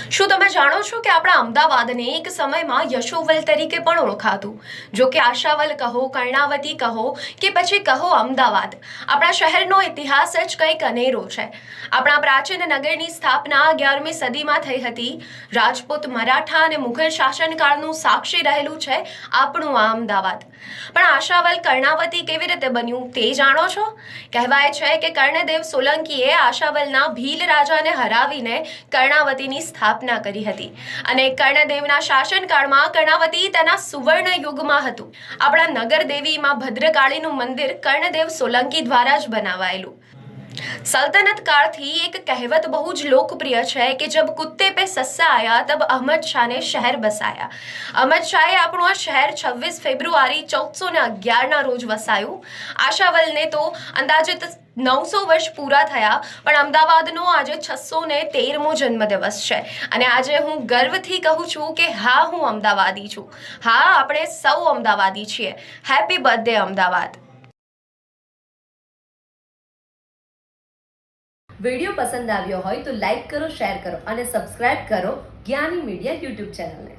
શું તમે જાણો છો કે આપણા અમદાવાદને એક સમયમાં યશોવલ તરીકે પણ ઓળખાતું? જો કે આશાવલ કહો, કર્ણાવતી કહો કે પછી કહો અમદાવાદ, આપણા શહેરનો ઇતિહાસ જ કંઈક અનેરો છે. આપણા પ્રાચીન નગરની સ્થાપના 11મી સદીમાં થઈ હતી. રાજપૂત, મરાઠા અને મુઘલ શાસનકાળનું સાક્ષી રહેલું છે આપણું આ અમદાવાદ. પણ આશાવલ કર્ણાવતી કેવી રીતે બન્યું તે જાણો છો? કહેવાય છે કે કર્ણદેવ સોલંકીએ આશાવલના ભીલ રાજાને હરાવીને કર્ણાવતીની સ્થાપના કરી હતી અને કર્ણદેવના શાસનકાળમાં કર્ણાવતી તેના સુવર્ણ યુગમાં હતું. આપણા નગર દેવીમાં ભદ્રકાળીનું મંદિર કર્ણદેવ સોલંકી દ્વારા જ બનાવાયેલું. सल्तनत काल थी एक कहावत बहु ज लोकप्रिय है कि जब कुत्ते पे सस्सा आया तब अहमद शाह ने शहर बसाया. अहमद शाहे આપણું આ શહેર 26 ફેબ્રુઆરી 1411 ના રોજ વસાયું. આશાવલને તો અંદાજિત 900 વર્ષ પૂરા થયા, પણ અમદાવાદનો આજે 613મો જન્મદિવસ છે અને આજે હું ગર્વથી કહું છું કે હા, હું અમદાવાદી છું. હા, આપણે સૌ અમદાવાદી છીએ. Happy birthday Ahmedabad. વિડીયો પસંદ આવ્યો હોય તો લાઈક કરો, શેર કરો અને સબસ્ક્રાઇબ કરો જ્ઞાની મીડિયા યુટ્યુબ ચેનલને.